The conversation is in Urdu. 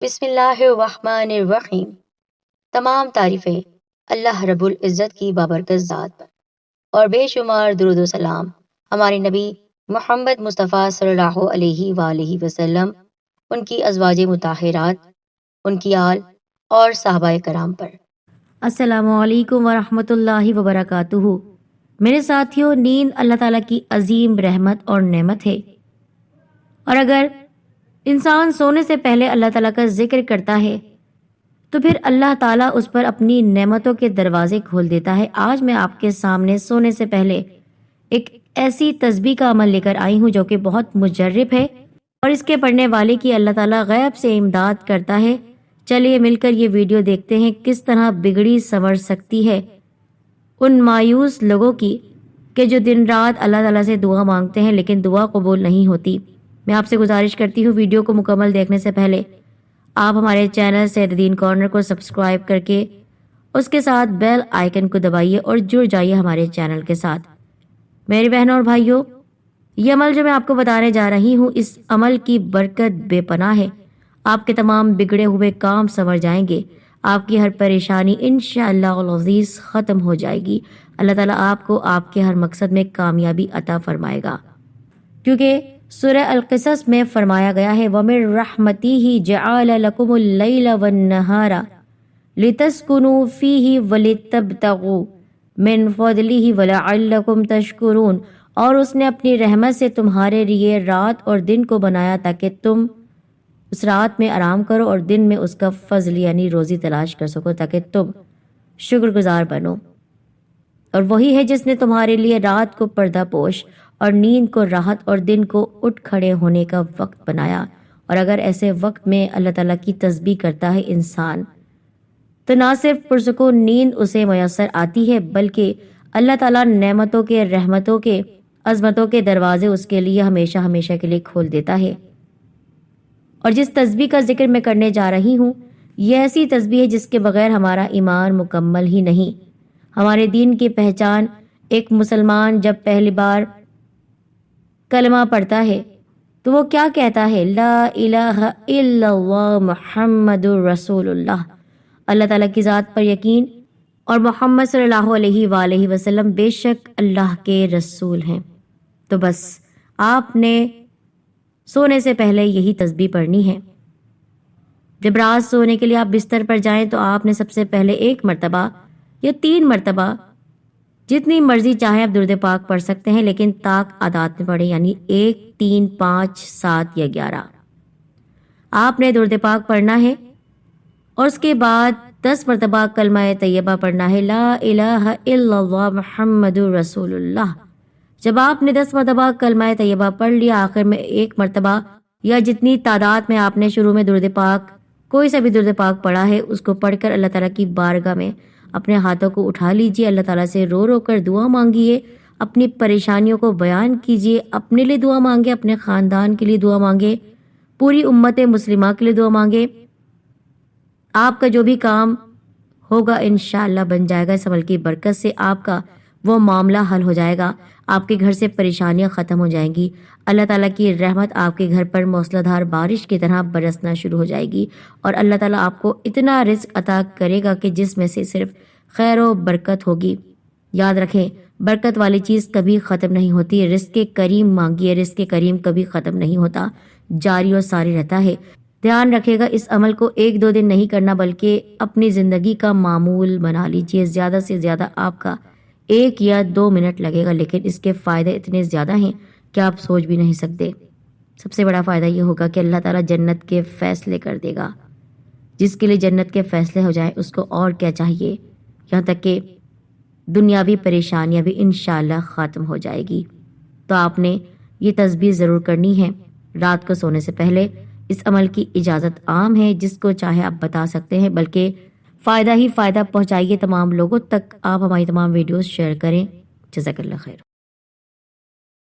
بسم اللہ الرحمن الرحیم۔ تمام تعریفیں اللہ رب العزت کی بابرکت ذات پر، اور بے شمار درود و سلام ہمارے نبی محمد مصطفیٰ صلی اللہ علیہ وآلہ وسلم، ان کی ازواج مطہرات، ان کی آل اور صحابہ کرام پر۔ السلام علیکم ورحمۃ اللہ وبرکاتہ۔ میرے ساتھیوں، نیند اللہ تعالیٰ کی عظیم رحمت اور نعمت ہے، اور اگر انسان سونے سے پہلے اللہ تعالیٰ کا ذکر کرتا ہے تو پھر اللہ تعالیٰ اس پر اپنی نعمتوں کے دروازے کھول دیتا ہے۔ آج میں آپ کے سامنے سونے سے پہلے ایک ایسی تسبیح کا عمل لے کر آئی ہوں جو کہ بہت مجرب ہے، اور اس کے پڑھنے والے کی اللہ تعالیٰ غیب سے امداد کرتا ہے۔ چلیے مل کر یہ ویڈیو دیکھتے ہیں کس طرح بگڑی سنور سکتی ہے ان مایوس لوگوں کی کہ جو دن رات اللہ تعالیٰ سے دعا مانگتے ہیں لیکن دعا قبول نہیں ہوتی۔ میں آپ سے گزارش کرتی ہوں ویڈیو کو مکمل دیکھنے سے پہلے آپ ہمارے چینل سید دین کارنر کو سبسکرائب کر کے اس کے ساتھ بیل آئیکن کو دبائیے اور جڑ جائیے ہمارے چینل کے ساتھ۔ میری بہنوں اور بھائیوں، یہ عمل جو میں آپ کو بتانے جا رہی ہوں، اس عمل کی برکت بے پناہ ہے۔ آپ کے تمام بگڑے ہوئے کام سنور جائیں گے، آپ کی ہر پریشانی انشاءاللہ العزیز ختم ہو جائے گی۔ اللہ تعالیٰ آپ کو آپ کے ہر مقصد میں کامیابی عطا فرمائے گا، کیونکہ سورہ القصص میں فرمایا گیا ہے وَمِن رَحْمَتِهِ جَعَلَ لَكُمُ اللَّيْلَ وَالنَّهَارَ لِتَسْكُنُوا فِيهِ وَلِتَبْتَغُوا مِن فَضْلِهِ وَلَعَلَّكُمْ تَشْكُرُونَ، اور اس نے اپنی رحمت سے تمہارے لیے رات اور دن کو بنایا تاکہ تم اس رات میں آرام کرو اور دن میں اس کا فضل یعنی روزی تلاش کر سکو تاکہ تم شکر گزار بنو۔ اور وہی ہے جس نے تمہارے لیے رات کو پردہ پوش اور نیند کو راحت اور دن کو اٹھ کھڑے ہونے کا وقت بنایا۔ اور اگر ایسے وقت میں اللہ تعالیٰ کی تسبیح کرتا ہے انسان تو نہ صرف پرسکون نیند اسے میسر آتی ہے بلکہ اللہ تعالیٰ نعمتوں کے، رحمتوں کے، عظمتوں کے دروازے اس کے لیے ہمیشہ ہمیشہ کے لیے کھول دیتا ہے۔ اور جس تسبیح کا ذکر میں کرنے جا رہی ہوں، یہ ایسی تسبیح ہے جس کے بغیر ہمارا ایمان مکمل ہی نہیں۔ ہمارے دین کی پہچان ایک مسلمان جب پہلی بار کلمہ پڑھتا ہے تو وہ کیا کہتا ہے؟ لا الہ الا اللہ محمد رسول اللہ، اللہ تعالیٰ کی ذات پر یقین اور محمد صلی اللہ علیہ وآلہ وسلم بے شک اللہ کے رسول ہیں۔ تو بس آپ نے سونے سے پہلے یہی تسبیح پڑھنی ہے۔ جب رات سونے کے لیے آپ بستر پر جائیں تو آپ نے سب سے پہلے 1 مرتبہ یا 3 مرتبہ جتنی مرضی چاہے آپ درود پاک پڑھ سکتے ہیں، لیکن طاق عداد میں پڑھیں، یعنی 1، 3، 5، 7 یا 11۔ آپ نے درود پاک پڑھنا ہے اور اس کے بعد 10 مرتبہ کلمہ طیبہ پڑھنا ہے، لا الہ الا اللہ محمد رسول اللہ۔ جب آپ نے 10 مرتبہ کلمہ طیبہ پڑھ لیا، آخر میں 1 مرتبہ یا جتنی تعداد میں آپ نے شروع میں درود پاک کوئی سا بھی درود پاک پڑھا ہے اس کو پڑھ کر اللہ تعالیٰ کی بارگاہ میں اپنے ہاتھوں کو اٹھا لیجئے، اللہ تعالیٰ سے رو رو کر دعا مانگیے، اپنی پریشانیوں کو بیان کیجئے، اپنے لیے دعا مانگے، اپنے خاندان کے لیے دعا مانگے، پوری امت مسلمہ کے لیے دعا مانگے۔ آپ کا جو بھی کام ہوگا انشاءاللہ بن جائے گا، اس عمل کی برکت سے آپ کا وہ معاملہ حل ہو جائے گا، آپ کے گھر سے پریشانیاں ختم ہو جائیں گی، اللہ تعالیٰ کی رحمت آپ کے گھر پر موسلا دھار بارش کی طرح برسنا شروع ہو جائے گی، اور اللہ تعالیٰ آپ کو اتنا رزق عطا کرے گا کہ جس میں سے صرف خیر و برکت ہوگی۔ یاد رکھیں، برکت والی چیز کبھی ختم نہیں ہوتی۔ رزق کریم مانگیے، رزق کریم کبھی ختم نہیں ہوتا، جاری و ساری رہتا ہے۔ دھیان رکھے گا، اس عمل کو 1-2 دن نہیں کرنا بلکہ اپنی زندگی کا معمول بنا لیجئے۔ زیادہ سے زیادہ آپ کا 1 یا 2 منٹ لگے گا، لیکن اس کے فائدے اتنے زیادہ ہیں کہ آپ سوچ بھی نہیں سکتے۔ سب سے بڑا فائدہ یہ ہوگا کہ اللہ تعالیٰ جنت کے فیصلے کر دے گا۔ جس کے لیے جنت کے فیصلے ہو جائیں اس کو اور کیا چاہیے، یہاں تک کہ دنیاوی پریشانیاں بھی انشاءاللہ ختم ہو جائے گی۔ تو آپ نے یہ تسبیح ضرور کرنی ہے رات کو سونے سے پہلے۔ اس عمل کی اجازت عام ہے، جس کو چاہے آپ بتا سکتے ہیں، بلکہ فائدہ ہی فائدہ پہنچائیے تمام لوگوں تک۔ آپ ہماری تمام ویڈیوز شیئر کریں۔ جزاک اللہ خیر۔